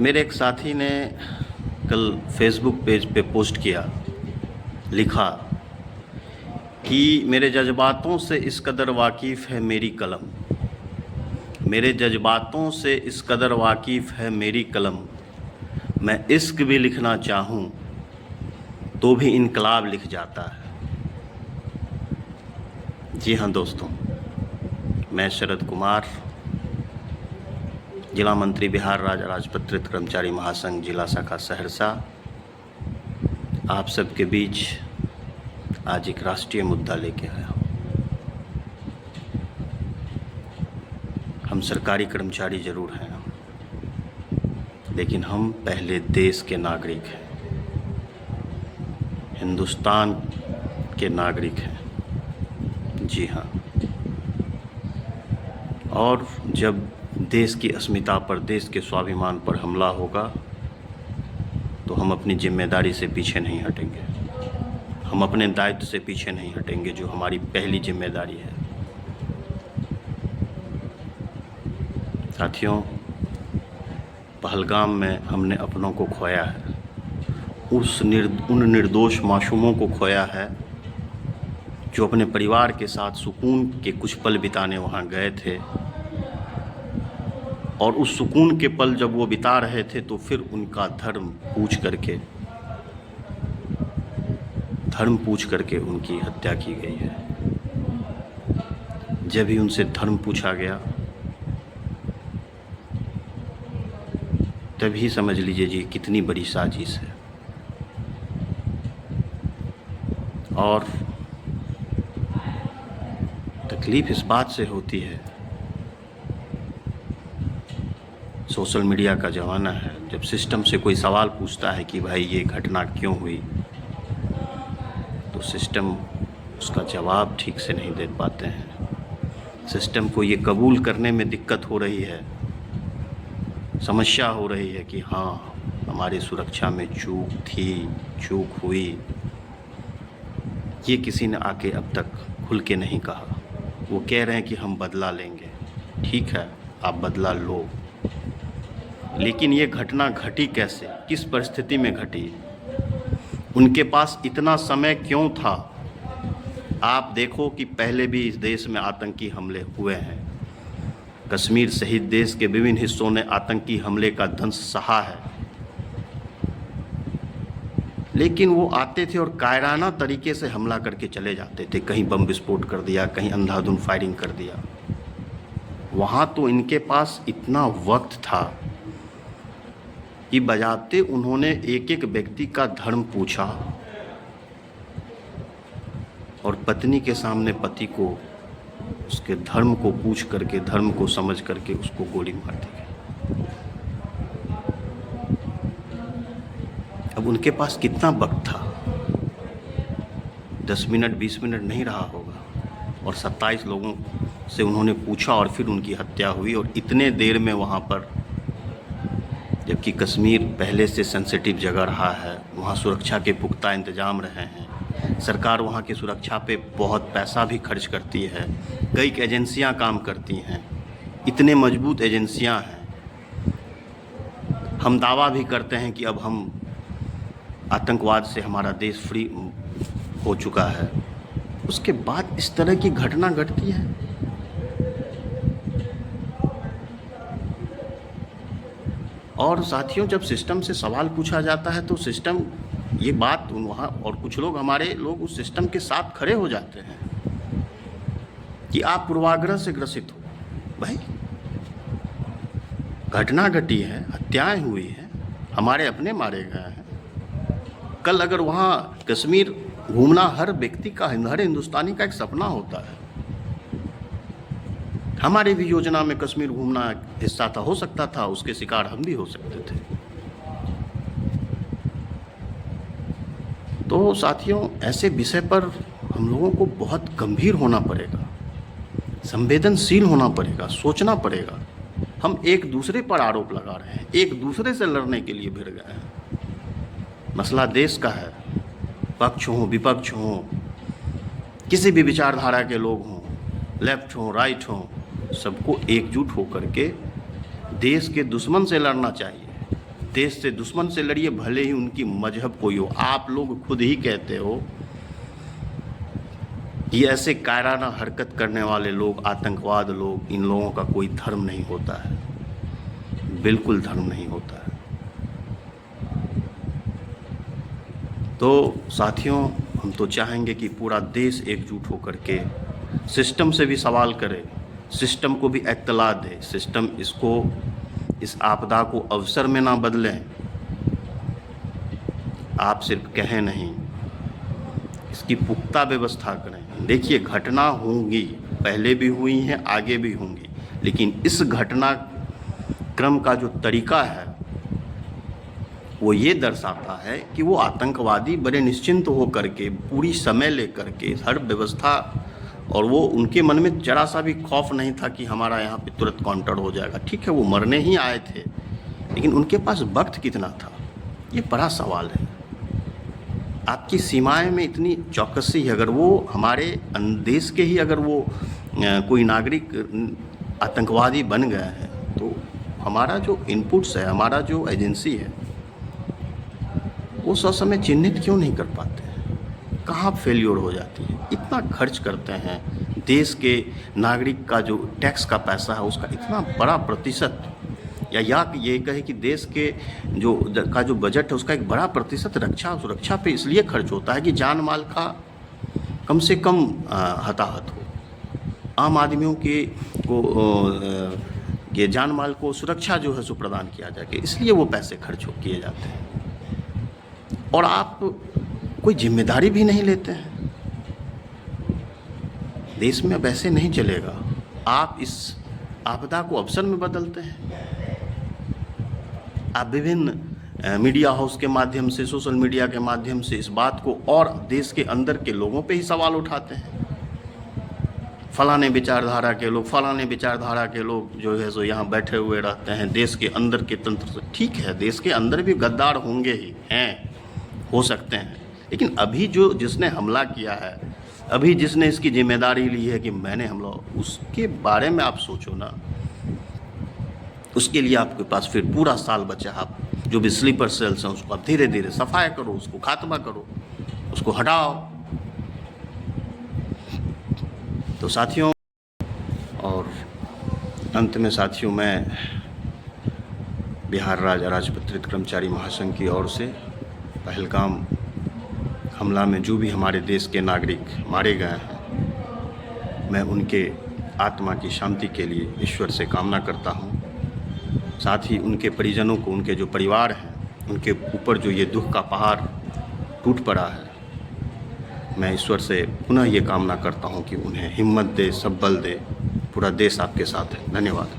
मेरे एक साथी ने कल फेसबुक पेज पे पोस्ट किया, लिखा कि मेरे जज्बातों से इस कदर वाकिफ़ है मेरी कलम, मेरे जज्बातों से इस कदर वाकिफ़ है मेरी कलम, मैं इश्क भी लिखना चाहूँ तो भी इनकलाब लिख जाता है। जी हाँ दोस्तों, मैं शरद कुमार, जिला मंत्री बिहार राज्य राजपत्रित कर्मचारी महासंघ जिला शाखा सहरसा, आप सबके बीच आज एक राष्ट्रीय मुद्दा लेके आया हूँ। हम सरकारी कर्मचारी ज़रूर हैं, लेकिन हम पहले देश के नागरिक हैं, हिंदुस्तान के नागरिक हैं। जी हाँ, और जब देश की अस्मिता पर, देश के स्वाभिमान पर हमला होगा तो हम अपनी जिम्मेदारी से पीछे नहीं हटेंगे, हम अपने दायित्व से पीछे नहीं हटेंगे, जो हमारी पहली जिम्मेदारी है। साथियों, पहलगाम में हमने अपनों को खोया है, उन निर्दोष मासूमों को खोया है जो अपने परिवार के साथ सुकून के कुछ पल बिताने वहाँ गए थे, और उस सुकून के पल जब वो बिता रहे थे तो फिर उनका धर्म पूछ करके उनकी हत्या की गई है। जब ही उनसे धर्म पूछा गया तभी समझ लीजिए जी कितनी बड़ी साजिश है। और तकलीफ इस बात से होती है, सोशल मीडिया का ज़माना है, जब सिस्टम से कोई सवाल पूछता है कि भाई ये घटना क्यों हुई, तो सिस्टम उसका जवाब ठीक से नहीं दे पाते हैं। सिस्टम को ये कबूल करने में दिक्कत हो रही है, समस्या हो रही है कि हाँ, हमारी सुरक्षा में चूक हुई। ये किसी ने आके अब तक खुल के नहीं कहा। वो कह रहे हैं कि हम बदला लेंगे। ठीक है, आप बदला लो, लेकिन ये घटना घटी कैसे, किस परिस्थिति में घटी, उनके पास इतना समय क्यों था? आप देखो कि पहले भी इस देश में आतंकी हमले हुए हैं, कश्मीर सहित देश के विभिन्न हिस्सों ने आतंकी हमले का दंश सहा है, लेकिन वो आते थे और कायराना तरीके से हमला करके चले जाते थे। कहीं बम विस्फोट कर दिया, कहीं अंधाधुंध फायरिंग कर दिया। वहाँ तो इनके पास इतना वक्त था कि बजाते उन्होंने एक एक व्यक्ति का धर्म पूछा और पत्नी के सामने पति को उसके धर्म को पूछ करके, धर्म को समझ करके उसको गोली मार दी गई। अब उनके पास कितना वक्त था? 10 मिनट 20 मिनट नहीं रहा होगा, और 27 लोगों से उन्होंने पूछा और फिर उनकी हत्या हुई। और इतने देर में वहाँ पर, जबकि कश्मीर पहले से सेंसिटिव जगह रहा है, वहाँ सुरक्षा के पुख्ता इंतजाम रहे हैं, सरकार वहाँ की सुरक्षा पे बहुत पैसा भी खर्च करती है, कई एजेंसियाँ काम करती हैं, इतने मजबूत एजेंसियाँ हैं। हम दावा भी करते हैं कि अब हम आतंकवाद से हमारा देश फ्री हो चुका है, उसके बाद इस तरह की घटना घटती है। और साथियों, जब सिस्टम से सवाल पूछा जाता है तो सिस्टम ये बात वहाँ, और कुछ लोग, हमारे लोग उस सिस्टम के साथ खड़े हो जाते हैं कि आप पूर्वाग्रह से ग्रसित हो। भाई, घटना घटी है, हत्याएं हुई हैं, हमारे अपने मारे गए हैं। कल अगर वहाँ कश्मीर घूमना हर व्यक्ति का, हर हिंदुस्तानी का एक सपना होता है। हमारी भी योजना में कश्मीर घूमना हिस्सा था, हो सकता था, उसके शिकार हम भी हो सकते थे। तो साथियों, ऐसे विषय पर हम लोगों को बहुत गंभीर होना पड़ेगा, संवेदनशील होना पड़ेगा, सोचना पड़ेगा। हम एक दूसरे पर आरोप लगा रहे हैं, एक दूसरे से लड़ने के लिए भिड़ गए हैं। मसला देश का है, पक्ष हो विपक्ष हो, किसी भी विचारधारा के लोग हों, लेफ्ट हो राइट हो, सबको एकजुट होकर के देश के दुश्मन से लड़ना चाहिए। देश से दुश्मन से लड़िए, भले ही उनकी मजहब कोई हो। आप लोग खुद ही कहते हो कि ऐसे कायराना हरकत करने वाले लोग, आतंकवाद लोग, इन लोगों का कोई धर्म नहीं होता है। बिल्कुल धर्म नहीं होता है। तो साथियों, हम तो चाहेंगे कि पूरा देश एकजुट होकर के सिस्टम से भी सवाल करे, सिस्टम को भी इत्तला दे, सिस्टम इस आपदा को अवसर में ना बदलें। आप सिर्फ कहें नहीं, इसकी पुख्ता व्यवस्था करें। देखिए, घटना होंगी, पहले भी हुई हैं, आगे भी होंगी, लेकिन इस घटना क्रम का जो तरीका है वो ये दर्शाता है कि वो आतंकवादी बड़े निश्चिंत होकर के, पूरी समय लेकर के हर व्यवस्था, और वो उनके मन में जरा सा भी खौफ नहीं था कि हमारा यहाँ पे तुरंत काउंटर हो जाएगा। ठीक है, वो मरने ही आए थे, लेकिन उनके पास वक्त कितना था, ये बड़ा सवाल है। आपकी सीमाएं में इतनी चौकसी है, अगर वो हमारे देश के ही अगर वो कोई नागरिक आतंकवादी बन गया है, तो हमारा जो इनपुट्स है, हमारा जो एजेंसी है, वो ससमय चिन्हित क्यों नहीं कर पाते हैं? कहाँ फेल्योर हो जाती है? इतना खर्च करते हैं, देश के नागरिक का जो टैक्स का पैसा है उसका इतना बड़ा प्रतिशत, या ये कहे कि देश के जो बजट है उसका एक बड़ा प्रतिशत रक्षा सुरक्षा पे इसलिए खर्च होता है कि जान माल का कम से कम हताहत हो, आम आदमियों ये जान माल को सुरक्षा जो है सो प्रदान किया जाए, इसलिए वो पैसे खर्च किए जाते हैं। और आप कोई जिम्मेदारी भी नहीं लेते हैं। देश में अब ऐसे नहीं चलेगा। आप इस आपदा को अवसर में बदलते हैं। आप विभिन्न मीडिया हाउस के माध्यम से, सोशल मीडिया के माध्यम से इस बात को और देश के अंदर के लोगों पे ही सवाल उठाते हैं। फलाने विचारधारा के लोग जो है सो यहाँ बैठे हुए रहते हैं देश के अंदर के तंत्र से। ठीक है, देश के अंदर भी गद्दार होंगे ही, हो सकते हैं, लेकिन अभी जिसने हमला किया है, अभी जिसने इसकी जिम्मेदारी ली है कि मैंने हमला, उसके बारे में आप सोचो ना। उसके लिए आपके पास फिर पूरा साल बचा। आप जो भी स्लीपर सेल्स हैं उसको आप धीरे धीरे सफाया करो, उसको खात्मा करो, उसको हटाओ। तो साथियों, और अंत में साथियों, मैं बिहार राज्य अराजपत्रित कर्मचारी महासंघ की ओर से पहलगाम हमला में जो भी हमारे देश के नागरिक मारे गए हैं, मैं उनके आत्मा की शांति के लिए ईश्वर से कामना करता हूँ। साथ ही उनके परिजनों को, उनके जो परिवार हैं, उनके ऊपर जो ये दुख का पहाड़ टूट पड़ा है, मैं ईश्वर से पुनः ये कामना करता हूँ कि उन्हें हिम्मत दे, सब बल दे। पूरा देश आपके साथ है। धन्यवाद।